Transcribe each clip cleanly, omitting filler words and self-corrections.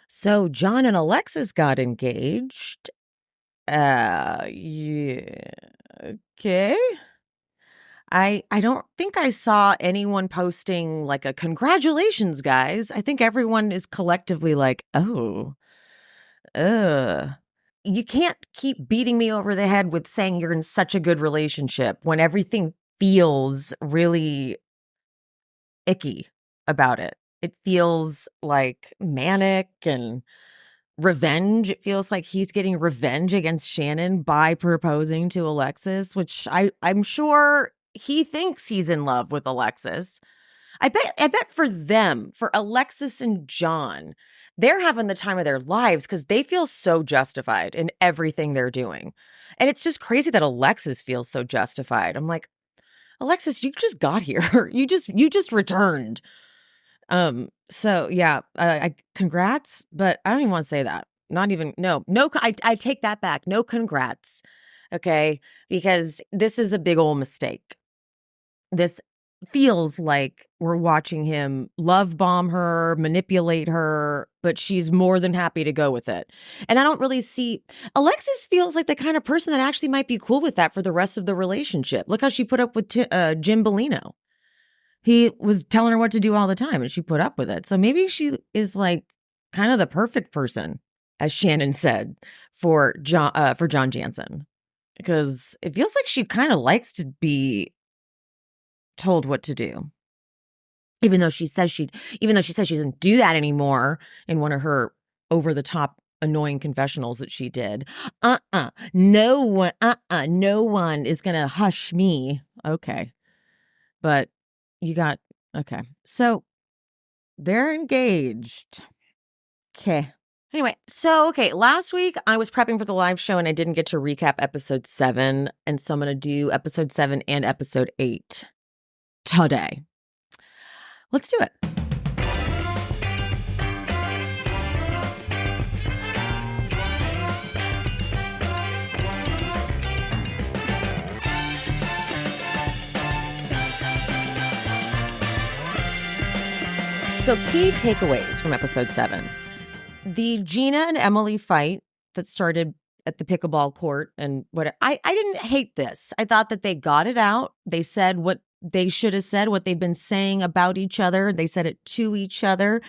So John and Alexis got engaged. Yeah. Okay. I don't think I saw anyone posting like a congratulations, guys. I think everyone is collectively like, oh, ugh. You can't keep beating me over the head with saying you're in such a good relationship when everything feels really icky about it. It feels like manic and revenge. It feels like he's getting revenge against Shannon by proposing to Alexis, which I'm sure he thinks he's in love with Alexis. I bet for them, for Alexis and John, they're having the time of their lives because they feel so justified in everything they're doing. And it's just crazy that Alexis feels so justified. I'm like, Alexis, you just got here. You just returned. So yeah, I congrats, but I don't even want to say that. Not even no. I take that back. No congrats, okay? Because this is a big old mistake. This feels like we're watching him love bomb her, manipulate her, but she's more than happy to go with it. And I don't really see Alexis feels like the kind of person that actually might be cool with that for the rest of the relationship. Look how she put up with Jim Bellino. He was telling her what to do all the time and she put up with it. So maybe she is like kind of the perfect person, as Shannon said, for John Janssen. Because it feels like she kind of likes to be told what to do. Even though she says she doesn't do that anymore in one of her over the top annoying confessionals that she did. No one is gonna hush me. Okay. But okay. So they're engaged. Okay. Anyway, okay, last week I was prepping for the live show and I didn't get to recap episode 7. And so I'm going to do episode 7 and episode 8 today. Let's do it. So key takeaways from episode 7. The Gina and Emily fight that started at the pickleball court and what I didn't hate this. I thought that they got it out. They said what they should have said, what they've been saying about each other. They said it to each other.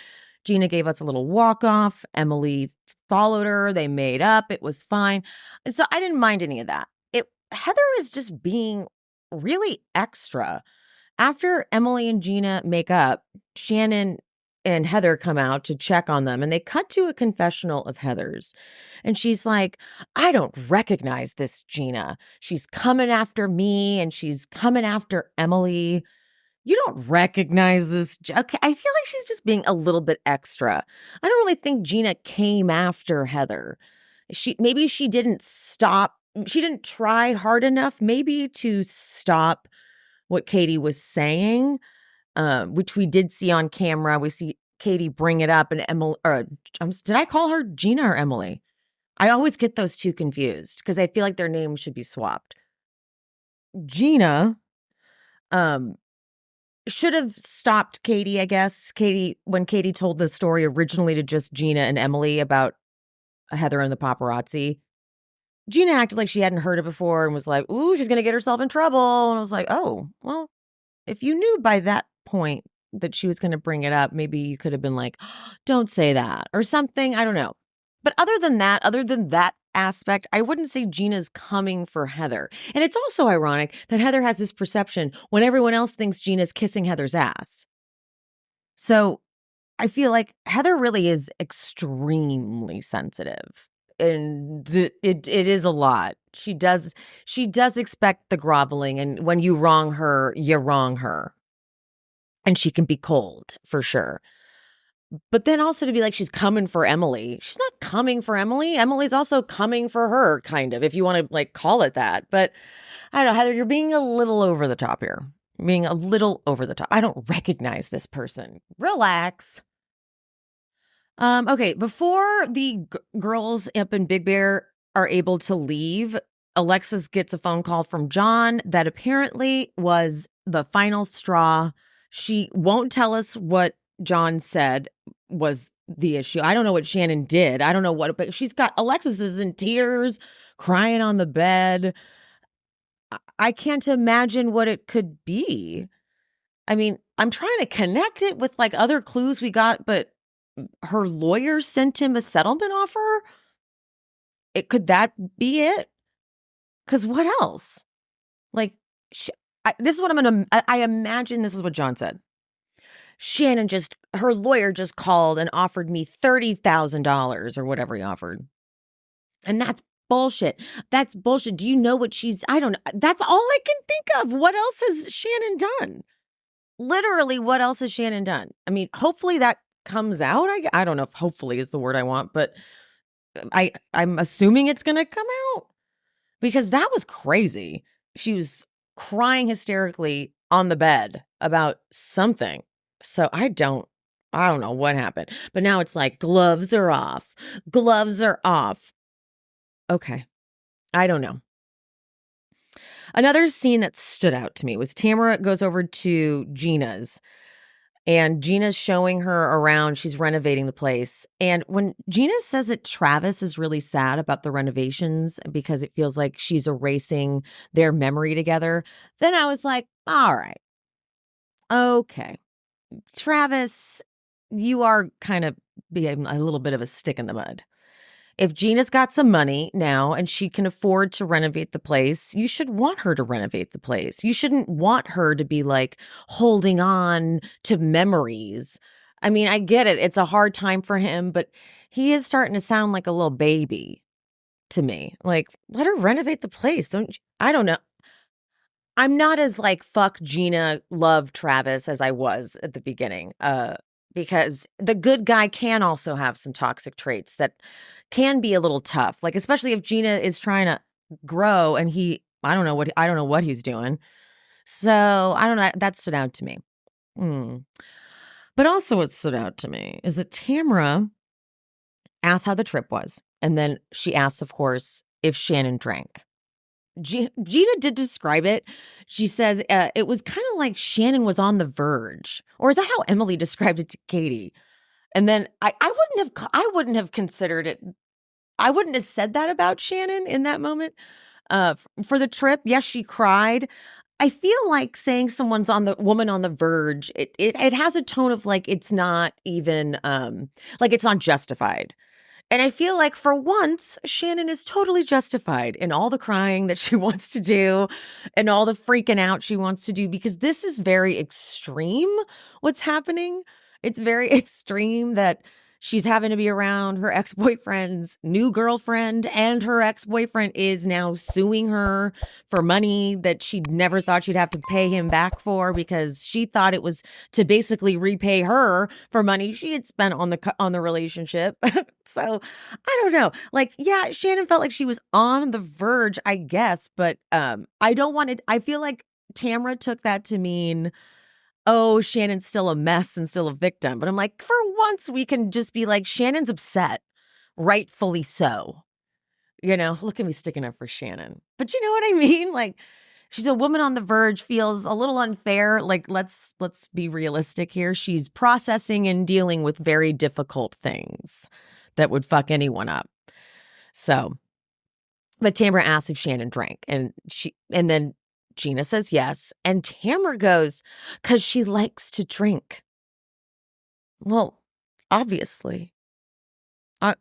Gina gave us a little walk off. Emily followed her. They made up. It was fine. And so I didn't mind any of that. Heather is just being really extra. After Emily and Gina make up, Shannon and Heather come out to check on them and they cut to a confessional of Heather's. And she's like, I don't recognize this Gina. She's coming after me and she's coming after Emily. You don't recognize this. Okay, I feel like she's just being a little bit extra. I don't really think Gina came after Heather. Maybe she didn't stop. She didn't try hard enough maybe to stop what Katie was saying. Which we did see on camera. We see Katie bring it up and Emily, did I call her Gina or Emily? I always get those two confused because I feel like their names should be swapped. Gina should have stopped Katie, I guess. When Katie told the story originally to just Gina and Emily about Heather and the paparazzi, Gina acted like she hadn't heard it before and was like, ooh, she's going to get herself in trouble. And I was like, oh, well, if you knew by that point that she was going to bring it up, maybe you could have been like, oh, don't say that or something. I don't know. But other than that aspect, I wouldn't say Gina's coming for Heather. And it's also ironic that Heather has this perception when everyone else thinks Gina's kissing Heather's ass. So I feel like Heather really is extremely sensitive. And it is a lot. She does expect the groveling. And when you wrong her, you wrong her. And she can be cold for sure. But then also to be like, she's coming for Emily. She's not coming for Emily. Emily's also coming for her, kind of, if you want to like call it that. But I don't know, Heather, you're being a little over the top here. Being a little over the top. I don't recognize this person. Relax. Okay, before the girls up in Big Bear are able to leave, Alexis gets a phone call from John that apparently was the final straw. She won't tell us what John said was the issue. I don't know what Shannon did. I don't know what, but she's got Alexis is in tears, crying on the bed. I can't imagine what it could be. I mean, I'm trying to connect it with like other clues we got, but her lawyer sent him a settlement offer. Could that be it? Because what else? Like, this is what I imagine this is what John said. Shannon her lawyer just called and offered me $30,000 or whatever he offered. And that's bullshit. That's bullshit. Do you know what I don't know. That's all I can think of. What else has Shannon done? Literally, what else has Shannon done? I mean, hopefully that comes out. I don't know if hopefully is the word I want, but I'm assuming it's going to come out because that was crazy. She was crying hysterically on the bed about something. So I don't know what happened, but now it's like gloves are off. Gloves are off. Okay. I don't know. Another scene that stood out to me was Tamra goes over to Gina's and Gina's showing her around. She's renovating the place. And when Gina says that Travis is really sad about the renovations because it feels like she's erasing their memory together, then I was like, all right. Okay. Travis, you are kind of being a little bit of a stick in the mud. If Gina's got some money now and she can afford to renovate the place, you should want her to renovate the place. You shouldn't want her to be like holding on to memories. I mean, I get it. It's a hard time for him, but he is starting to sound like a little baby to me. Like, let her renovate the place. I don't know. I'm not as like fuck Gina, love Travis as I was at the beginning. Because the good guy can also have some toxic traits that can be a little tough. Like, especially if Gina is trying to grow and I don't know what he's doing. So I don't know. That stood out to me. But also what stood out to me is that Tamra asked how the trip was. And then she asks, of course, if Shannon drank. Gina did describe it. She says it was kind of like Shannon was on the verge. Or is that how Emily described it to Katie? And then I wouldn't have considered it. I wouldn't have said that about Shannon in that moment. For the trip, yes, she cried. I feel like saying someone's woman on the verge, it has a tone of like it's not even like it's not justified. And I feel like for once, Shannon is totally justified in all the crying that she wants to do and all the freaking out she wants to do, because this is very extreme what's happening. It's very extreme that she's having to be around her ex-boyfriend's new girlfriend, and her ex-boyfriend is now suing her for money that she never thought she'd have to pay him back for, because she thought it was to basically repay her for money she had spent on the relationship. So I don't know. Like, yeah, Shannon felt like she was on the verge, I guess, but I feel like Tamra took that to mean, oh, Shannon's still a mess and still a victim. But I'm like, for once, we can just be like, Shannon's upset, rightfully so. You know, look at me sticking up for Shannon. But you know what I mean? Like, she's a woman on the verge, feels a little unfair. Like, let's be realistic here. She's processing and dealing with very difficult things that would fuck anyone up. So, but Tamra asks if Shannon drank, and then Gina says yes. And Tamra goes, because she likes to drink. Well, obviously. I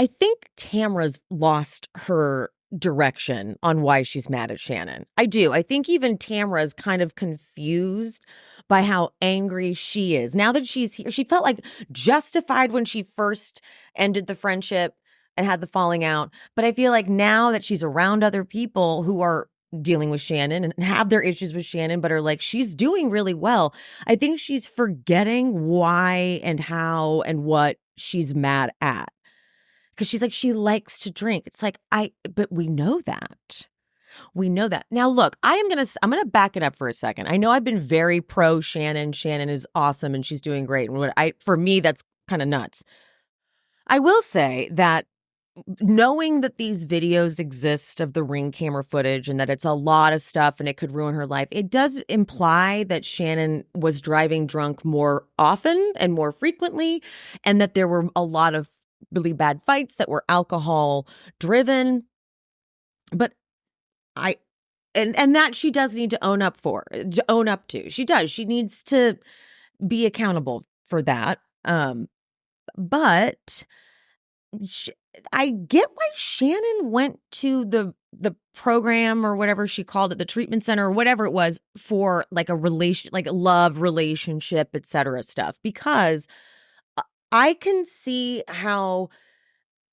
think Tamra's lost her direction on why she's mad at Shannon. I do. I think even Tamra is kind of confused by how angry she is. Now that she's here, she felt like justified when she first ended the friendship and had the falling out. But I feel like now that she's around other people who are dealing with Shannon and have their issues with Shannon, but are like, she's doing really well, I think she's forgetting why and how and what she's mad at. Because she's like, she likes to drink. It's like, but we know that. We know that. Now, look, I'm going to back it up for a second. I know I've been very pro Shannon. Shannon is awesome and she's doing great. And for me, that's kind of nuts. I will say that knowing that these videos exist of the Ring camera footage and that it's a lot of stuff and it could ruin her life, it does imply that Shannon was driving drunk more often and more frequently, and that there were a lot of really bad fights that were alcohol driven. But and that she does need to own up to. She does. She needs to be accountable for that. But I get why Shannon went to the program or whatever she called it, the treatment center or whatever it was, for like a relation, like a love relationship, etc. stuff, because I can see how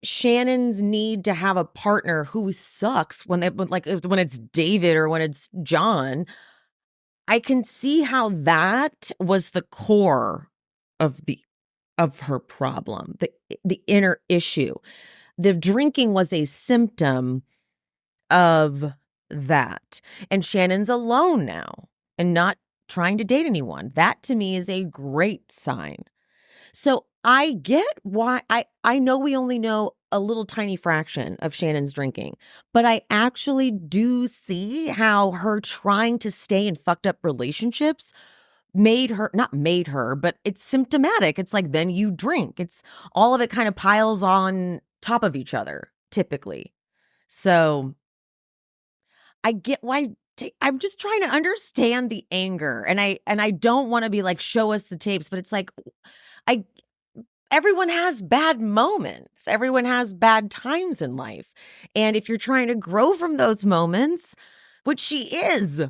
Shannon's need to have a partner who sucks when it's David or when it's John. I can see how that was the core of her problem, the inner issue. The drinking was a symptom of that. And Shannon's alone now and not trying to date anyone. That to me is a great sign. So I get why I know we only know a little tiny fraction of Shannon's drinking, but I actually do see how her trying to stay in fucked up relationships not made her, but it's symptomatic. It's like, then you drink. It's all of it kind of piles on top of each other, typically. So I get why. I'm just trying to understand the anger, and I don't want to be like, show us the tapes, but it's like, everyone has bad moments. Everyone has bad times in life. And if you're trying to grow from those moments, which she is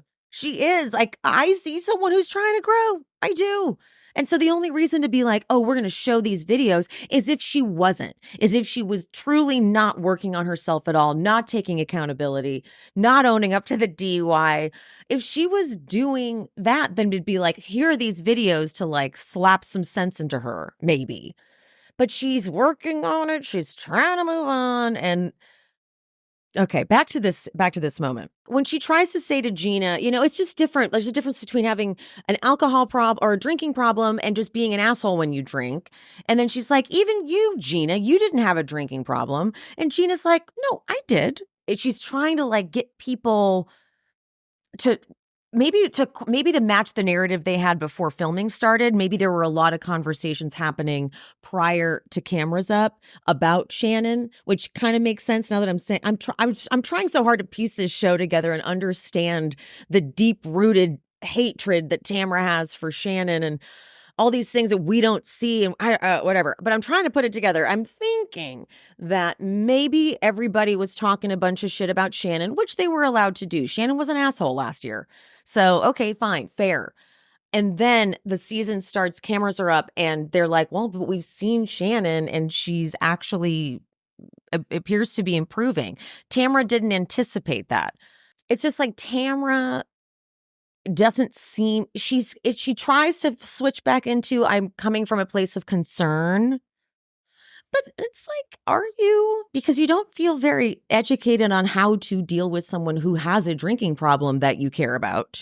like, I see someone who's trying to grow. I do. And so the only reason to be like, oh, we're going to show these videos is if she was truly not working on herself at all, not taking accountability, not owning up to the DUI. If she was doing that, then it'd be like, here are these videos to like slap some sense into her, maybe. But she's working on it. She's trying to move on. And okay, back to this moment. When she tries to say to Gina, it's just different. There's a difference between having an alcohol problem or a drinking problem and just being an asshole when you drink. And then she's like, even you, Gina, you didn't have a drinking problem. And Gina's like, no, I did. And she's trying to like get people to maybe to match the narrative they had before filming started. Maybe there were a lot of conversations happening prior to cameras up about Shannon, which kind of makes sense now that I'm saying I'm trying so hard to piece this show together and understand the deep-rooted hatred that Tamra has for Shannon and all these things that we don't see and whatever. But I'm trying to put it together. I'm thinking that maybe everybody was talking a bunch of shit about Shannon, which they were allowed to do. Shannon was an asshole last year. So, okay, fine, fair. And then the season starts, cameras are up, and they're like, well, but we've seen Shannon, and she's actually appears to be improving. Tamra didn't anticipate that. It's just like Tamra doesn't seem, she tries to switch back into, I'm coming from a place of concern. But it's like, are you? Because you don't feel very educated on how to deal with someone who has a drinking problem that you care about.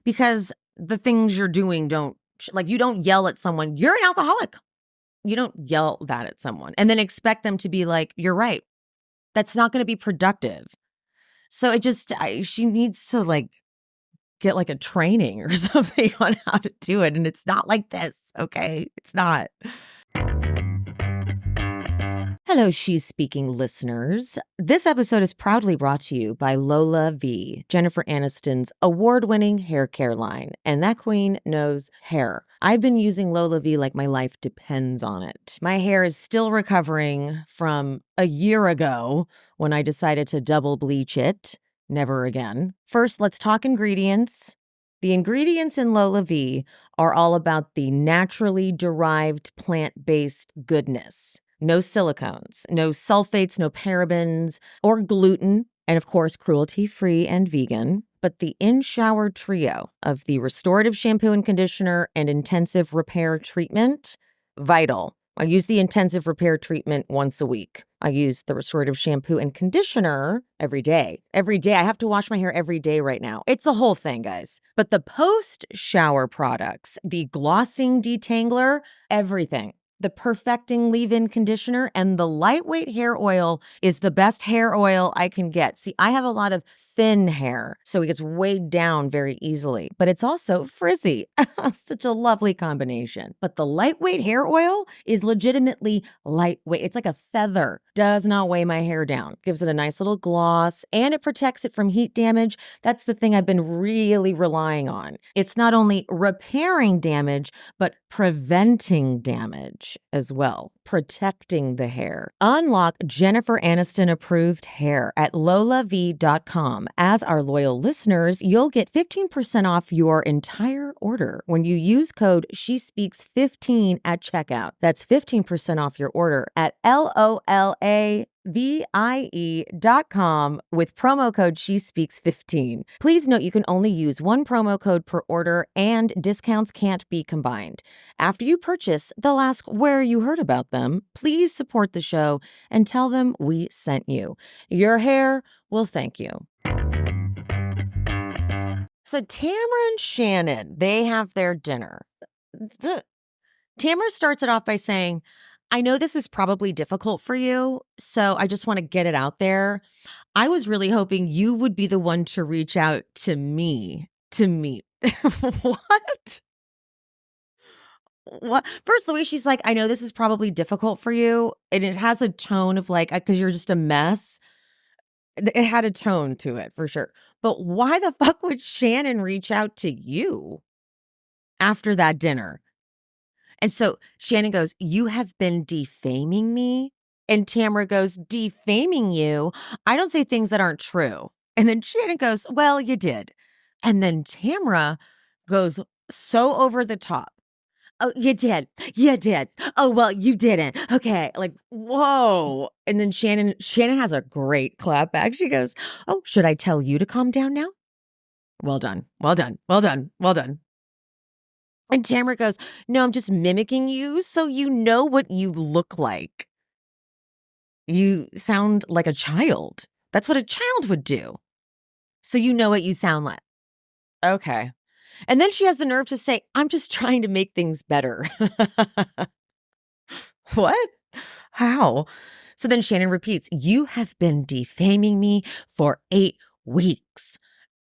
Because the things you're doing you don't yell at someone, you're an alcoholic. You don't yell that at someone and then expect them to be like, you're right. That's not going to be productive. So she needs to like get like a training or something on how to do it. And it's not like this, okay? It's not. Hello, She's Speaking listeners. This episode is proudly brought to you by Lola V, Jennifer Aniston's award-winning hair care line. And that queen knows hair. I've been using Lola V like my life depends on it. My hair is still recovering from a year ago when I decided to double bleach it. Never again. First, let's talk ingredients. The ingredients in Lola V are all about the naturally derived plant-based goodness. No silicones, no sulfates, no parabens or gluten, and of course, cruelty-free and vegan. But the in-shower trio of the restorative shampoo and conditioner and intensive repair treatment, vital. I use the intensive repair treatment once a week. I use the restorative shampoo and conditioner every day. Every day. I have to wash my hair every day right now. It's a whole thing, guys. But the post-shower products, the glossing detangler, everything. the perfecting leave-in conditioner, and the lightweight hair oil is the best hair oil I can get. See, I have a lot of thin hair, so it gets weighed down very easily, but it's also frizzy. Such a lovely combination. But the lightweight hair oil is legitimately lightweight. It's like a feather. Does not weigh my hair down. Gives it a nice little gloss, and it protects it from heat damage. That's the thing I've been really relying on. It's not only repairing damage, but preventing damage as well, protecting the hair. Unlock Jennifer Anniston-approved hair at lolav.com. As our loyal listeners, you'll get 15% off your entire order when you use code SheSpeaks15 at checkout. That's 15% off your order at LOLAVIE.com with promo code SheSpeaks15. Please note you can only use one promo code per order and discounts can't be combined. After you purchase, they'll ask where you heard about them. Please support the show and tell them we sent you. Your hair will thank you. So Tamra and Shannon, they have their dinner. Tamra starts it off by saying, I know this is probably difficult for you, so I just want to get it out there. I was really hoping you would be the one to reach out to me to meet. What? What? First, the way she's like, I know this is probably difficult for you. And it has a tone of like, because you're just a mess. It had a tone to it for sure. But why the fuck would Shannon reach out to you after that dinner? And so Shannon goes, you have been defaming me. And Tamra goes, defaming you? I don't say things that aren't true. And then Shannon goes, well, you did. And then Tamra goes so over the top. Oh, you did. You did. Oh, well, you didn't. Okay. Like, whoa. And then Shannon has a great clap back. She goes, oh, should I tell you to calm down now? Well done. Well done. Well done. Well done. And Tamra goes, no, I'm just mimicking you so you know what you look like. You sound like a child. That's what a child would do. So you know what you sound like. Okay. And then she has the nerve to say, I'm just trying to make things better. What? How? So then Shannon repeats, you have been defaming me for 8 weeks.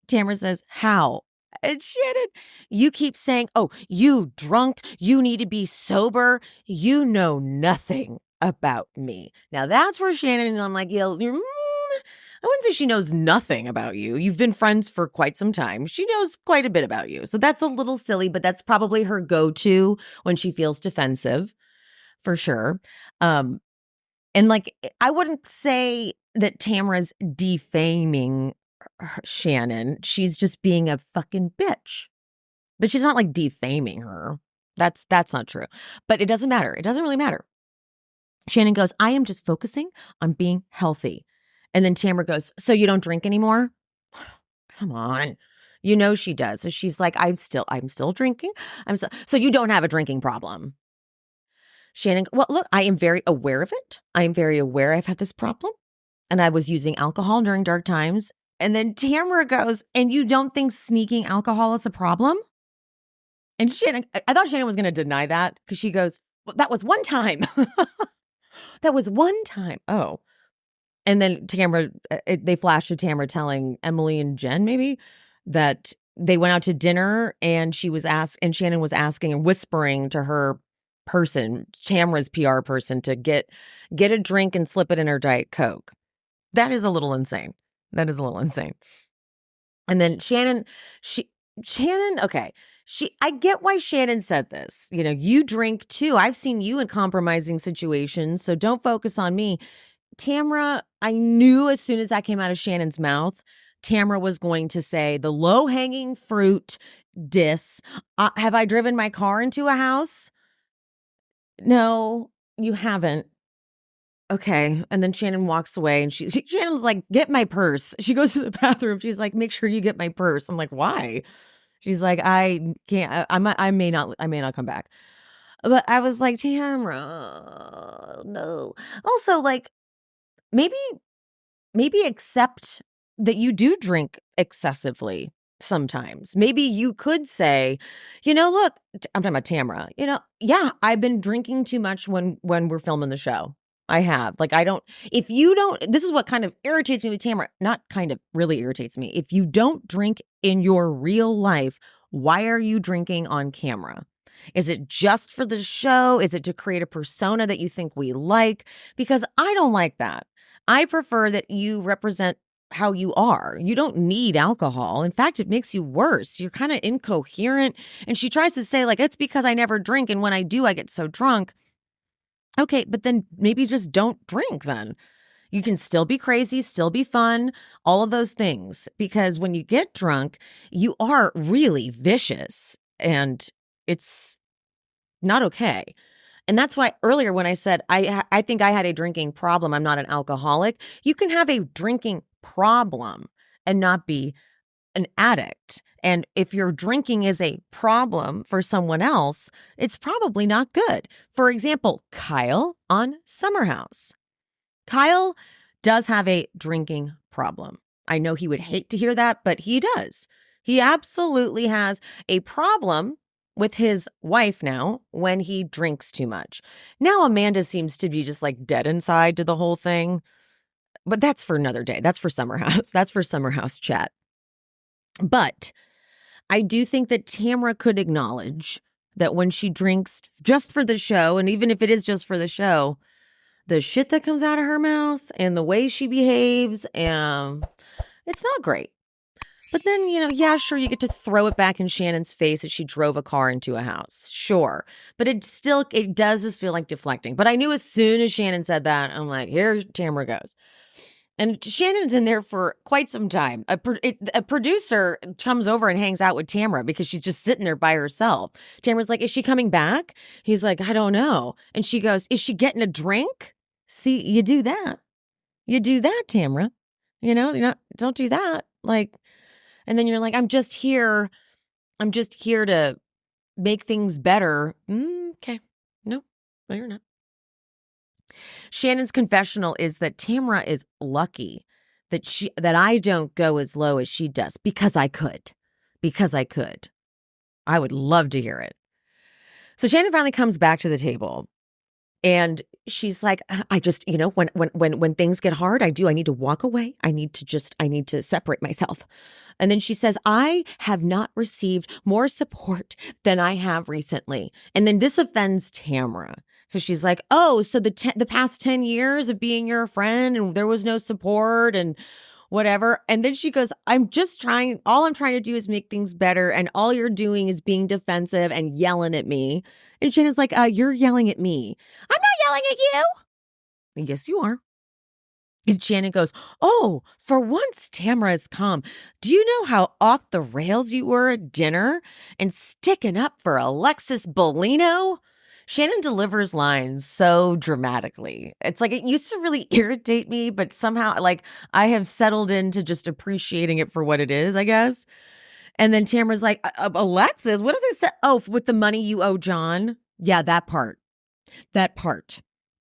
Tamra says, how? And Shannon, you keep saying, oh, you drunk, you need to be sober. You know nothing about me. Now that's where Shannon, and I'm like, yeah, I wouldn't say she knows nothing about you. You've been friends for quite some time. She knows quite a bit about you. So that's a little silly, but that's probably her go-to when she feels defensive, for sure. And like, I wouldn't say that Tamra's defaming Shannon. She's just being a fucking bitch. But she's not like defaming her. That's not true. But it doesn't matter. It doesn't really matter. Shannon goes, I am just focusing on being healthy. And then Tamra goes, so you don't drink anymore? Come on. You know she does. So she's like, I'm still drinking. So you don't have a drinking problem. Shannon, well, look, I am very aware of it. I am very aware I've had this problem. And I was using alcohol during dark times. And then Tamra goes, and you don't think sneaking alcohol is a problem? And Shannon, I thought Shannon was going to deny that because she goes, well, that was one time. That was one time. Oh. And then Tamra, they flashed to Tamra telling Emily and Jen maybe that they went out to dinner and Shannon was asking and whispering to her person, Tamra's PR person, to get a drink and slip it in her Diet Coke. That is a little insane. That is a little insane. And then Shannon, okay. I get why Shannon said this. You know, you drink too. I've seen you in compromising situations, so don't focus on me. Tamra, I knew as soon as that came out of Shannon's mouth, Tamra was going to say the low-hanging fruit diss. Have I driven my car into a house? No, you haven't. Okay. And then Shannon walks away and Shannon's like, get my purse. She goes to the bathroom. She's like, make sure you get my purse. I'm like, why? She's like, I can't, I may not come back. But I was like, Tamra, no. Also, like, maybe accept that you do drink excessively. sometimes. Maybe you could say, look, I'm talking about Tamra, yeah, I've been drinking too much when we're filming the show. I have. Like, if you don't, this is what kind of irritates me with Tamra, not kind of, really irritates me. If you don't drink in your real life, why are you drinking on camera? Is it just for the show? Is it to create a persona that you think we like? Because I don't like that. I prefer that you represent how you are. You don't need alcohol. In fact, it makes you worse. You're kind of incoherent. And she tries to say, like, it's because I never drink. And when I do, I get so drunk. Okay, but then maybe just don't drink then. You can still be crazy, still be fun, all of those things. Because when you get drunk, you are really vicious and it's not okay. And that's why earlier when I said, I think I had a drinking problem, I'm not an alcoholic. You can have a drinking problem and not be an addict. And if your drinking is a problem for someone else, it's probably not good. For example, Kyle on Summer House. Kyle does have a drinking problem. I know he would hate to hear that, but he does. He absolutely has a problem with his wife now when he drinks too much. Now Amanda seems to be just like dead inside to the whole thing. But that's for another day. That's for Summer House. That's for Summer House chat. But I do think that Tamra could acknowledge that when she drinks just for the show, and even if it is just for the show, the shit that comes out of her mouth and the way she behaves, it's not great. But then, yeah, sure, you get to throw it back in Shannon's face that she drove a car into a house. Sure. But it does just feel like deflecting. But I knew as soon as Shannon said that, I'm like, here Tamra goes. And Shannon's in there for quite some time. A producer comes over and hangs out with Tamra because she's just sitting there by herself. Tamra's like, is she coming back? He's like, I don't know. And she goes, is she getting a drink? See, you do that. You do that, Tamra. Don't do that. Like, and then you're like, I'm just here to make things better. Okay. No, you're not. Shannon's confessional is that Tamra is lucky that I don't go as low as she does because I could. I would love to hear it. So Shannon finally comes back to the table and she's like, I just, when things get hard, I need to walk away. I need to separate myself. And then she says, I have not received more support than I have recently. And then this offends Tamra. Because she's like, oh, so the past 10 years of being your friend and there was no support and whatever. And then she goes, all I'm trying to do is make things better. And all you're doing is being defensive and yelling at me. And Shannon's like, you're yelling at me. I'm not yelling at you. Yes, you are. And Shannon goes, oh, for once Tamra has come. Do you know how off the rails you were at dinner and sticking up for Alexis Bellino? Shannon delivers lines so dramatically. It's like it used to really irritate me, but somehow like I have settled into just appreciating it for what it is, I guess. And then Tamra's like, Alexis, what does it say? Oh, with the money you owe John. Yeah, that part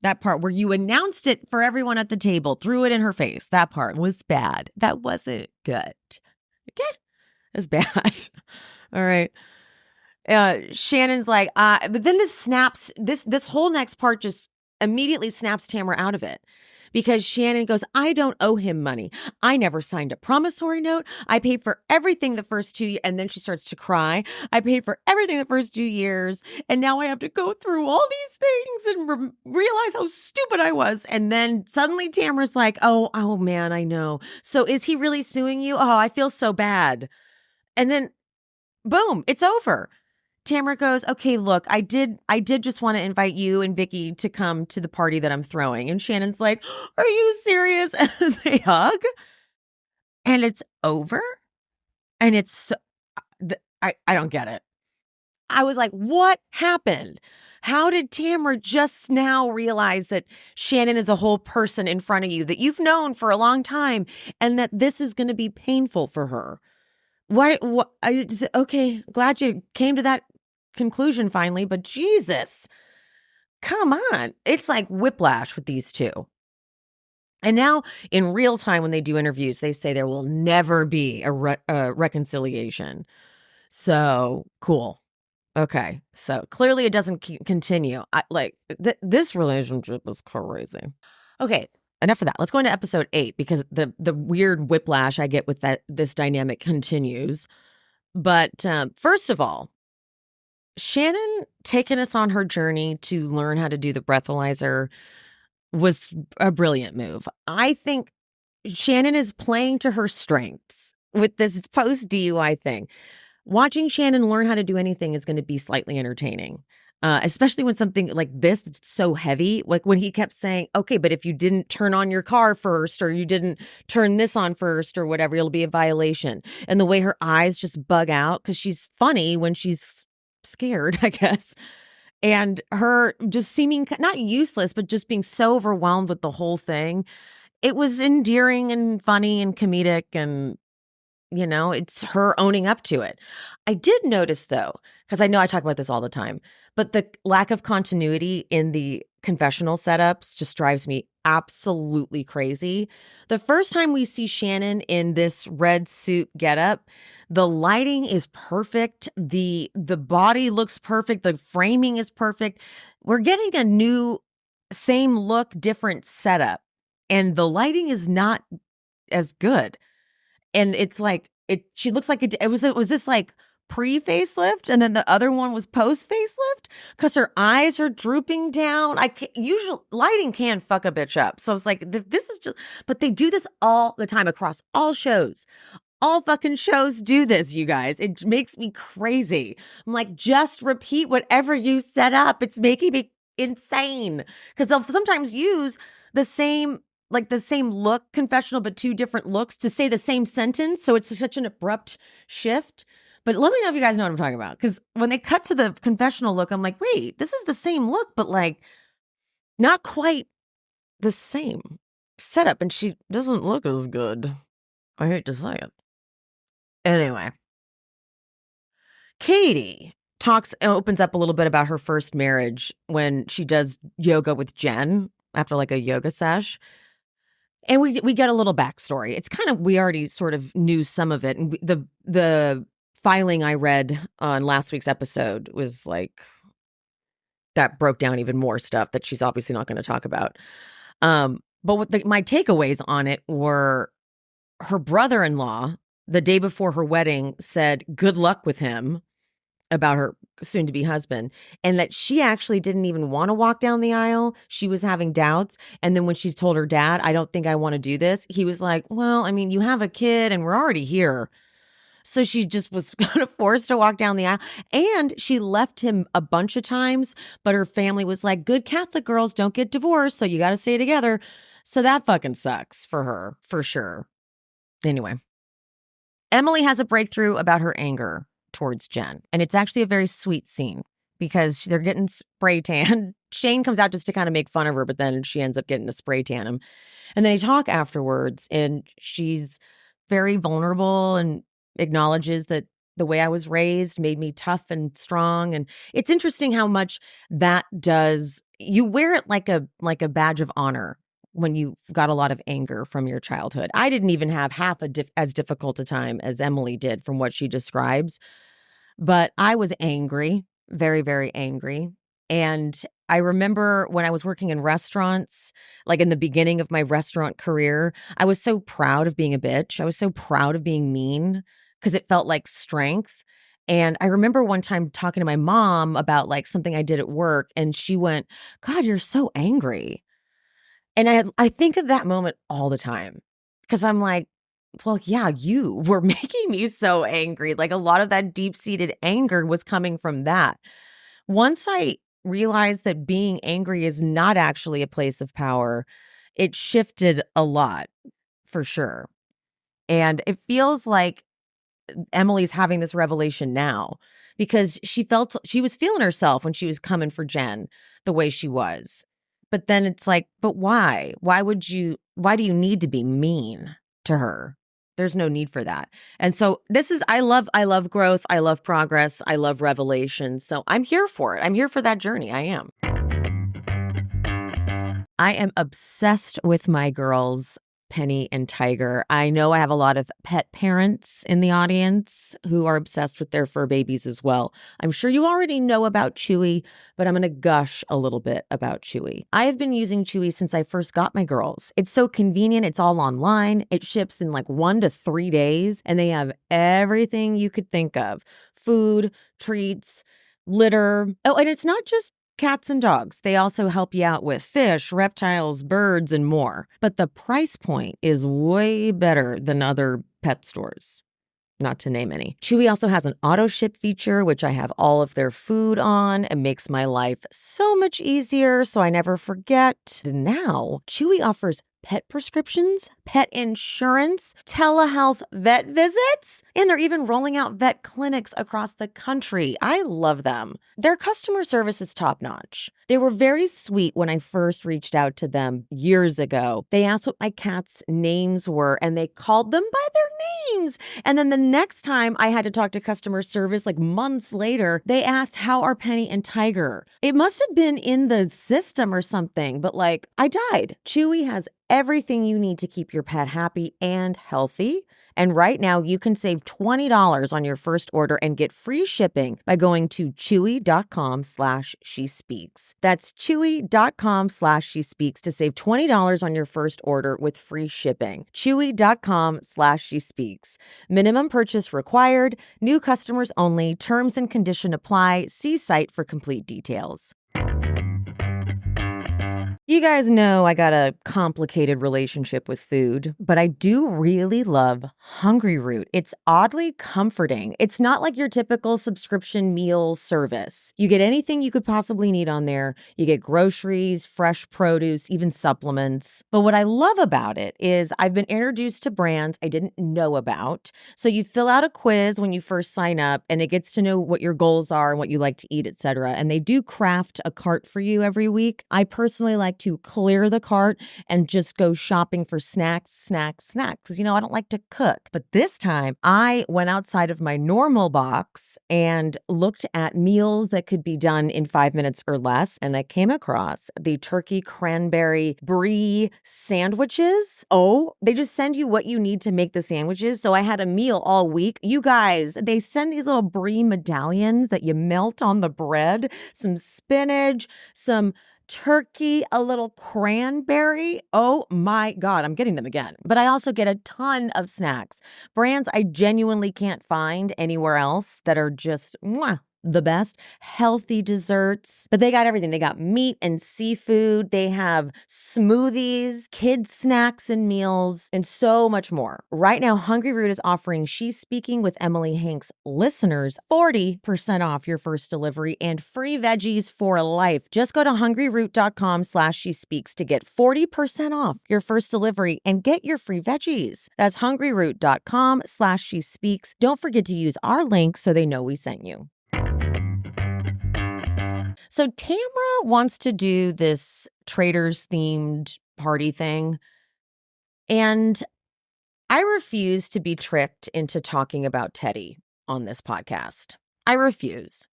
where you announced it for everyone at the table, threw it in her face. That part was bad. That wasn't good. Okay. It's bad. All right. Shannon's like, but then this whole next part just immediately snaps Tamra out of it because Shannon goes, I don't owe him money. I never signed a promissory note. I paid for everything the first 2 years. And then she starts to cry. I paid for everything the first 2 years. And now I have to go through all these things and realize how stupid I was. And then suddenly Tamra's like, oh man, I know. So is he really suing you? Oh, I feel so bad. And then boom, it's over. Tamra goes, okay, look, I did just want to invite you and Vicky to come to the party that I'm throwing. And Shannon's like, are you serious? And they hug and it's over. And it's, I don't get it. I was like, what happened? How did Tamra just now realize that Shannon is a whole person in front of you that you've known for a long time and that this is going to be painful for her? What, okay, glad you came to that conclusion finally, but Jesus, come on. It's like whiplash with these two. And now in real time, when they do interviews, they say there will never be a reconciliation. So cool. Okay. So clearly it doesn't continue. This relationship is crazy. Okay. Enough of that. Let's go into episode 8 because the weird whiplash I get with this dynamic continues. But first of all, Shannon taking us on her journey to learn how to do the breathalyzer was a brilliant move. I think Shannon is playing to her strengths with this post DUI thing. Watching Shannon learn how to do anything is going to be slightly entertaining, especially when something like this is so heavy. Like when he kept saying, okay, but if you didn't turn on your car first or you didn't turn this on first or whatever, it'll be a violation. And the way her eyes just bug out because she's funny when she's scared, I guess. And her just seeming not useless, but just being so overwhelmed with the whole thing. It was endearing and funny and comedic and, it's her owning up to it. I did notice, though, because I know I talk about this all the time, but the lack of continuity in the confessional setups just drives me absolutely crazy. The first time we see Shannon in this red suit getup, the lighting is perfect. The body looks perfect. The framing is perfect. We're getting a new, same look, different setup. And the lighting is not as good. And it's like, she looks like was this like pre-facelift and then the other one was post-facelift? Because her eyes are drooping down. Usual lighting can fuck a bitch up. So it's like, this is just, but they do this all the time across all shows. All fucking shows do this, you guys. It makes me crazy. I'm like, just repeat whatever you set up. It's making me insane. Because they'll sometimes use the same look confessional, but 2 different looks to say the same sentence. So it's such an abrupt shift. But let me know if you guys know what I'm talking about. Because when they cut to the confessional look, I'm like, wait, this is the same look, but like not quite the same setup. And she doesn't look as good. I hate to say it. Anyway, Katie opens up a little bit about her first marriage when she does yoga with Jen after like a yoga sesh. And we get a little backstory. It's kind of, we already sort of knew some of it. And the filing I read on last week's episode was like, that broke down even more stuff that she's obviously not going to talk about. But what my takeaways on it were her brother-in-law, the day before her wedding, said good luck with him about her soon-to-be husband, and that she actually didn't even want to walk down the aisle. She was having doubts. And then when she told her dad, I don't think I want to do this, he was like, well, I mean, you have a kid and we're already here. So she just was kind of forced to walk down the aisle. And she left him a bunch of times, but her family was like, good Catholic girls don't get divorced, so you got to stay together. So that fucking sucks for her, for sure. Anyway, Emily has a breakthrough about her anger towards Jen. And it's actually a very sweet scene because they're getting spray tan. Shane comes out just to kind of make fun of her, but then she ends up getting to spray tan him. And they talk afterwards, and she's very vulnerable and acknowledges that the way I was raised made me tough and strong. And it's interesting how much that does. You wear it like a badge of honor when you've got a lot of anger from your childhood. I didn't even have half as difficult a time as Emily did from what she describes, but I was angry, very, very angry. And I remember when I was working in restaurants, like in the beginning of my restaurant career, I was so proud of being a bitch. I was so proud of being mean because it felt like strength. And I remember one time talking to my mom about like something I did at work, and she went, God, you're so angry. And I think of that moment all the time because I'm like, well, yeah, you were making me so angry. Like a lot of that deep-seated anger was coming from that. Once I realized that being angry is not actually a place of power, it shifted a lot for sure. And it feels like Emily's having this revelation now because she was feeling herself when she was coming for Jen the way she was. But then it's like, but why? Why do you need to be mean to her? There's no need for that. And so I love growth. I love progress. I love revelation. So I'm here for it. I'm here for that journey. I am. I am obsessed with my girls, Penny and Tiger. I know I have a lot of pet parents in the audience who are obsessed with their fur babies as well. I'm sure you already know about Chewy, but I'm going to gush a little bit about Chewy. I have been using Chewy since I first got my girls. It's so convenient. It's all online. It ships in like 1 to 3 days, and they have everything you could think of: food, treats, litter. Oh, and it's not just cats and dogs. They also help you out with fish, reptiles, birds, and more. But the price point is way better than other pet stores, not to name any. Chewy also has an auto ship feature, which I have all of their food on and makes my life so much easier so I never forget. Now, Chewy offers pet prescriptions, pet insurance, telehealth vet visits, and they're even rolling out vet clinics across the country. I love them. Their customer service is top-notch. They were very sweet when I first reached out to them years ago. They asked what my cats' names were, and they called them by their names. And then the next time I had to talk to customer service, like months later, they asked, how are Penny and Tiger? It must have been in the system or something, but like, I died. Chewy has everything you need to keep your pet happy and healthy. And right now, you can save $20 on your first order and get free shipping by going to chewy.com/shespeaks. That's chewy.com/shespeaks to save $20 on your first order with free shipping. Chewy.com/shespeaks. Minimum purchase required. New customers only. Terms and condition apply. See site for complete details. You guys know I got a complicated relationship with food, but I do really love Hungry Root. It's oddly comforting. It's not like your typical subscription meal service. You get anything you could possibly need on there. You get groceries, fresh produce, even supplements. But what I love about it is I've been introduced to brands I didn't know about. So you fill out a quiz when you first sign up, and it gets to know what your goals are and what you like to eat, etc. And they do craft a cart for you every week. I personally like to clear the cart and just go shopping for snacks. Because, I don't like to cook. But this time I went outside of my normal box and looked at meals that could be done in 5 minutes or less. And I came across the turkey cranberry brie sandwiches. Oh, they just send you what you need to make the sandwiches. So I had a meal all week. You guys, they send these little brie medallions that you melt on the bread, some spinach, some turkey, a little cranberry. Oh my God, I'm getting them again. But I also get a ton of snacks, brands I genuinely can't find anywhere else that are just the best. Healthy desserts, but they got everything. They got meat and seafood. They have smoothies, kids snacks and meals, and so much more. Right now, Hungry Root is offering She's Speaking with Emily Hanks listeners 40% off your first delivery and free veggies for life. Just go to hungryroot.com/shespeaks to get 40% off your first delivery and get your free veggies. That's hungryroot.com/shespeaks. Don't forget to use our link so they know we sent you. So Tamra wants to do this Traders themed party thing, and I refuse to be tricked into talking about Teddy on this podcast. I refuse.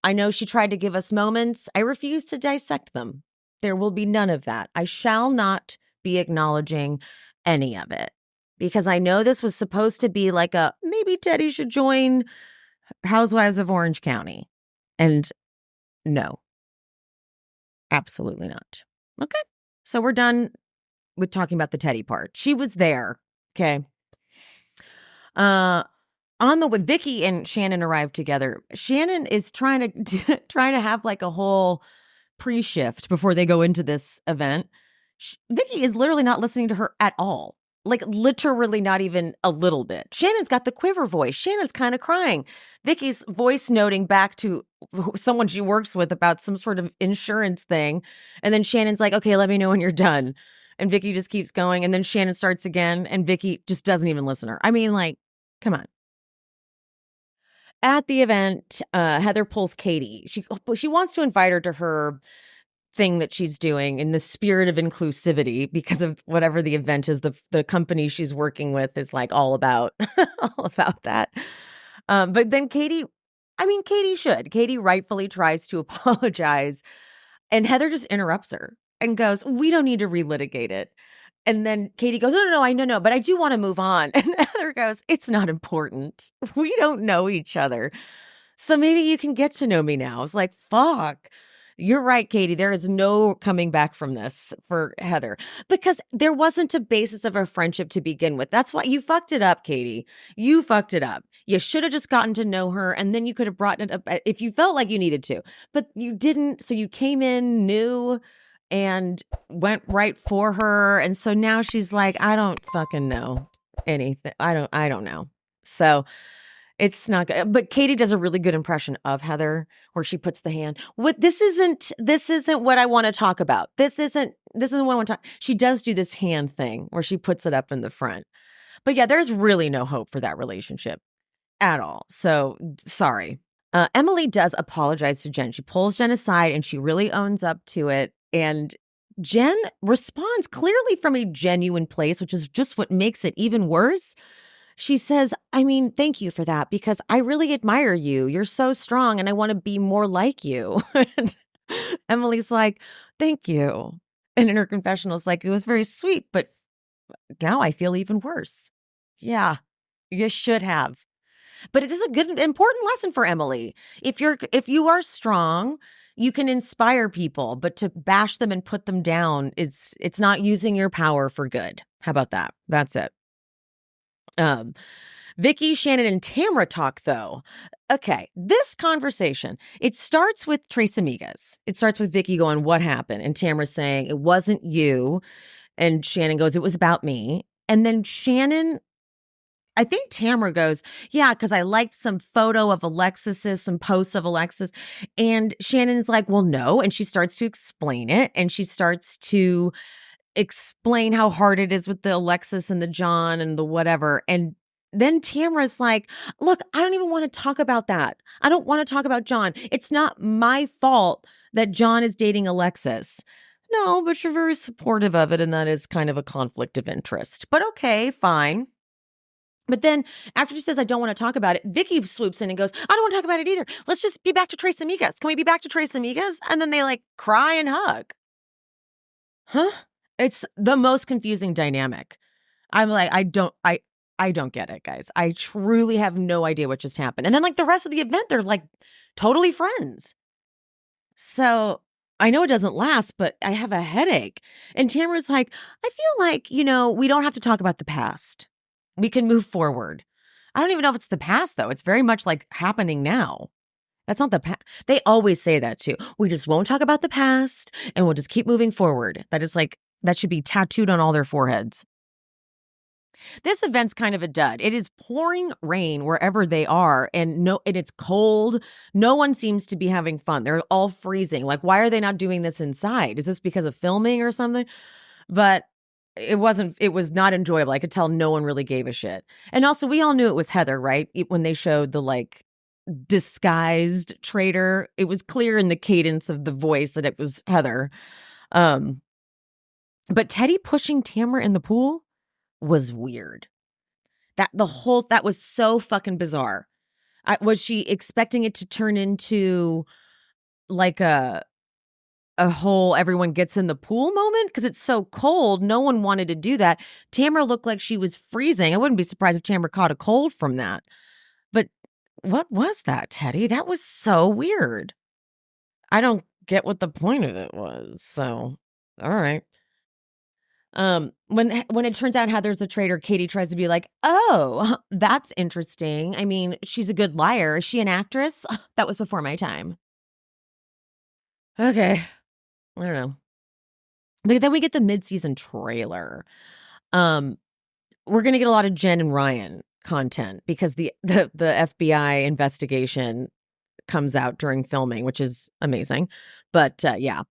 I know she tried to give us moments. I refuse to dissect them. There will be none of that. I shall not be acknowledging any of it because I know this was supposed to be like a maybe Teddy should join Housewives of Orange County. And no, absolutely not. Okay. So we're done with talking about the Teddy part. She was there. Okay. When Vicky and Shannon arrived together, Shannon is trying to have like a whole pre-shift before they go into this event. Vicky is literally not listening to her at all. Like literally not even a little bit. Shannon's got the quiver voice. Shannon's kind of crying. Vicky's voice noting back to someone she works with about some sort of insurance thing. And then Shannon's like, okay, let me know when you're done. And Vicky just keeps going. And then Shannon starts again. And Vicky just doesn't even listen to her. I mean, like, come on. At the event, Heather pulls Katie. She wants to invite her to her thing that she's doing in the spirit of inclusivity because of whatever the event is. The company she's working with is like all about that. But then Katie rightfully tries to apologize, and Heather just interrupts her. and goes, we don't need to relitigate it. And then Katie goes, no, I know, but I do want to move on. And Heather goes, it's not important. We don't know each other. So maybe you can get to know me now. It's like, fuck. You're right, Katie. There is no coming back from this for Heather because there wasn't a basis of a friendship to begin with. That's why you fucked it up, Katie. You fucked it up. You should have just gotten to know her and then you could have brought it up if you felt like you needed to, but you didn't. So you came in new and went right for her. And so now she's like, I don't fucking know anything. I don't know. So it's not good. But Katie does a really good impression of Heather where she puts the hand. This isn't what I want to talk about. This isn't what I want to talk. She does do this hand thing where she puts it up in the front. But yeah, there's really no hope for that relationship at all. So sorry. Emily does apologize to Jen. She pulls Jen aside and she really owns up to it. And Jen responds clearly from a genuine place, which is just what makes it even worse. She says, I mean, thank you for that because I really admire you. You're so strong and I want to be more like you. And Emily's like, thank you. And in her confessional, it's like, it was very sweet, but now I feel even worse. Yeah, you should have. But it is a good, important lesson for Emily. If you are strong, you can inspire people, but to bash them and put them down, it's not using your power for good. How about that? That's it. Vicky, Shannon, and Tamra talk though. Okay, this conversation, it starts with Tres Amigas. It starts with Vicky going, what happened? And Tamra saying, it wasn't you. And Shannon goes, it was about me. And then Shannon, I think Tamra goes, yeah, because I liked some photo of Alexis's, some posts of Alexis. And Shannon's like, well, no. And she starts to explain it. And she starts to explain how hard it is with the Alexis and the John and the whatever. And then Tamra's like, look, I don't even want to talk about that. I don't want to talk about John. It's not my fault that John is dating Alexis. No, but you're very supportive of it. And that is kind of a conflict of interest. But okay, fine. But then after she says, I don't want to talk about it, Vicky swoops in and goes, I don't want to talk about it either. Let's just be back to Tres Amigas. Can we be back to Tres Amigas? And then they like cry and hug. Huh? It's the most confusing dynamic. I'm like, I don't get it, guys. I truly have no idea what just happened. And then like the rest of the event, they're like totally friends. So I know it doesn't last, but I have a headache. And Tamara's like, I feel like, we don't have to talk about the past. We can move forward. I don't even know if it's the past, though. It's very much like happening now. That's not the past. They always say that, too. We just won't talk about the past and we'll just keep moving forward. That is like, that should be tattooed on all their foreheads. This event's kind of a dud. It is pouring rain wherever they are, and it's cold. No one seems to be having fun. They're all freezing. Like, why are they not doing this inside? Is this because of filming or something? But it was not enjoyable. I could tell no one really gave a shit. And also, we all knew it was Heather, right? When they showed the like disguised traitor, it was clear in the cadence of the voice that it was Heather. But Teddy pushing Tamra in the pool was weird. That was so fucking bizarre. Was she expecting it to turn into like a whole everyone gets in the pool moment? Because it's so cold, no one wanted to do that. Tamra looked like she was freezing. I wouldn't be surprised if Tamra caught a cold from that. But what was that, Teddy? That was so weird. I don't get what the point of it was. So, all right. When it turns out Heather's a traitor, Katie tries to be like, oh, that's interesting. I mean, she's a good liar. Is she an actress? That was before my time. Okay. I don't know. But then we get the mid-season trailer. We're going to get a lot of Jen and Ryan content because the FBI investigation comes out during filming, which is amazing. But yeah.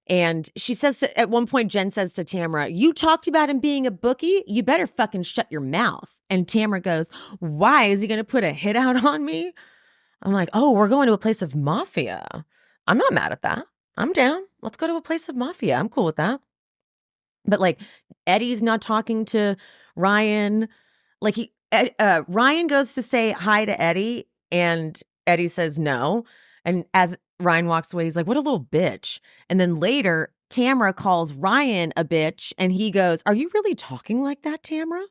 And she says at one point, Jen says to Tamra, you talked about him being a bookie. You better fucking shut your mouth. And Tamra goes, why? Is he going to put a hit out on me? I'm like, oh, we're going to a place of mafia. I'm not mad at that. I'm down. Let's go to a place of mafia. I'm cool with that. But like Eddie's not talking to Ryan. Like Ryan goes to say hi to Eddie and Eddie says no. And as Ryan walks away, he's like, what a little bitch. And then later, Tamra calls Ryan a bitch, and he goes, "Are you really talking like that, Tamra?"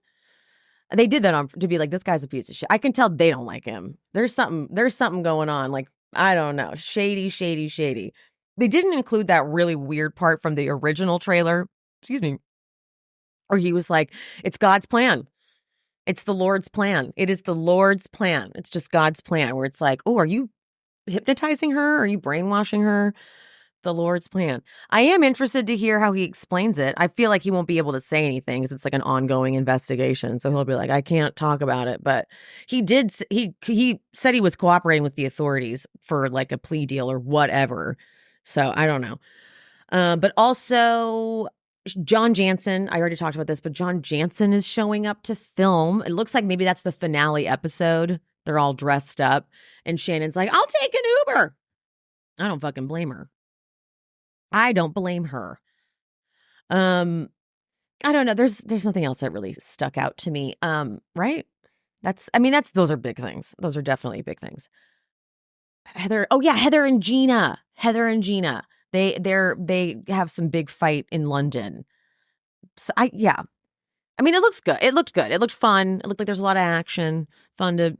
They did that to be like, this guy's a piece of shit. I can tell they don't like him. There's something going on. Like, I don't know. Shady, shady, shady. They didn't include that really weird part from the original trailer. Excuse me. Or he was like, it's God's plan. It's the Lord's plan. It is the Lord's plan. It's just God's plan, where it's like, oh, are you hypnotizing her? Are you brainwashing her? The Lord's plan. I am interested to hear how he explains it. I feel like he won't be able to say anything because it's like an ongoing investigation. So he'll be like, I can't talk about it. But he said he was cooperating with the authorities for like a plea deal or whatever. So I don't know. But also John Janssen, I already talked about this, but John Janssen is showing up to film. It looks like maybe that's the finale episode. They're all dressed up. And Shannon's like, I'll take an Uber. I don't fucking blame her. I don't blame her. I don't know. There's nothing else that really stuck out to me. Right? Those are big things. Those are definitely big things. Heather and Gina. They have some big fight in London. So it looks good. It looked good. It looked fun. It looked like there's a lot of action. Fun to,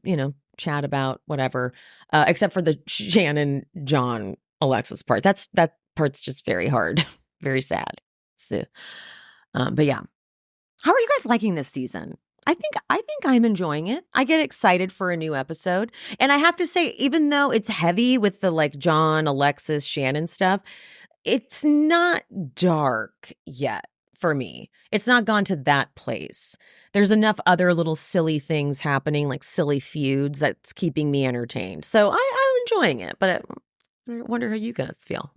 chat about, whatever. Except for the Shannon, John, Alexis part. That part's just very hard. Very sad. But yeah. How are you guys liking this season? I think I'm enjoying it. I get excited for a new episode. And I have to say, even though it's heavy with the like John, Alexis, Shannon stuff, it's not dark yet for me. It's not gone to that place. There's enough other little silly things happening, like silly feuds, that's keeping me entertained. So I'm enjoying it, but I wonder how you guys feel.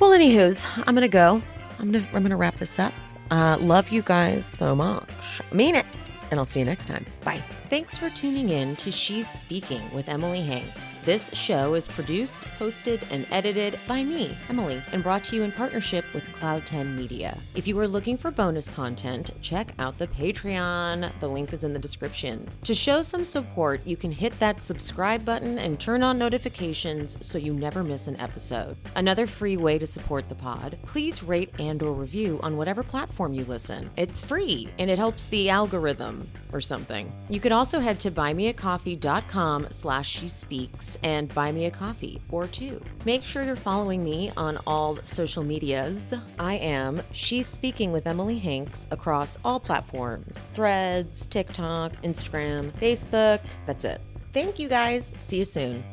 Well, anywho's, I'm gonna go. I'm gonna wrap this up. Love you guys so much. Mean it. And I'll see you next time. Bye. Thanks for tuning in to She's Speaking with Emily Hanks. This show is produced, hosted, and edited by me, Emily, and brought to you in partnership with Cloud 10 Media. If you are looking for bonus content, check out the Patreon. The link is in the description. To show some support, you can hit that subscribe button and turn on notifications so you never miss an episode. Another free way to support the pod, please rate and/or review on whatever platform you listen. It's free, and it helps the algorithm or something. You could also head to buymeacoffee.com/shespeaks and buy me a coffee or two. Make sure you're following me on all social medias. I am She's Speaking with Emily Hanks across all platforms: Threads, TikTok, Instagram, Facebook. That's it. Thank you guys. See you soon.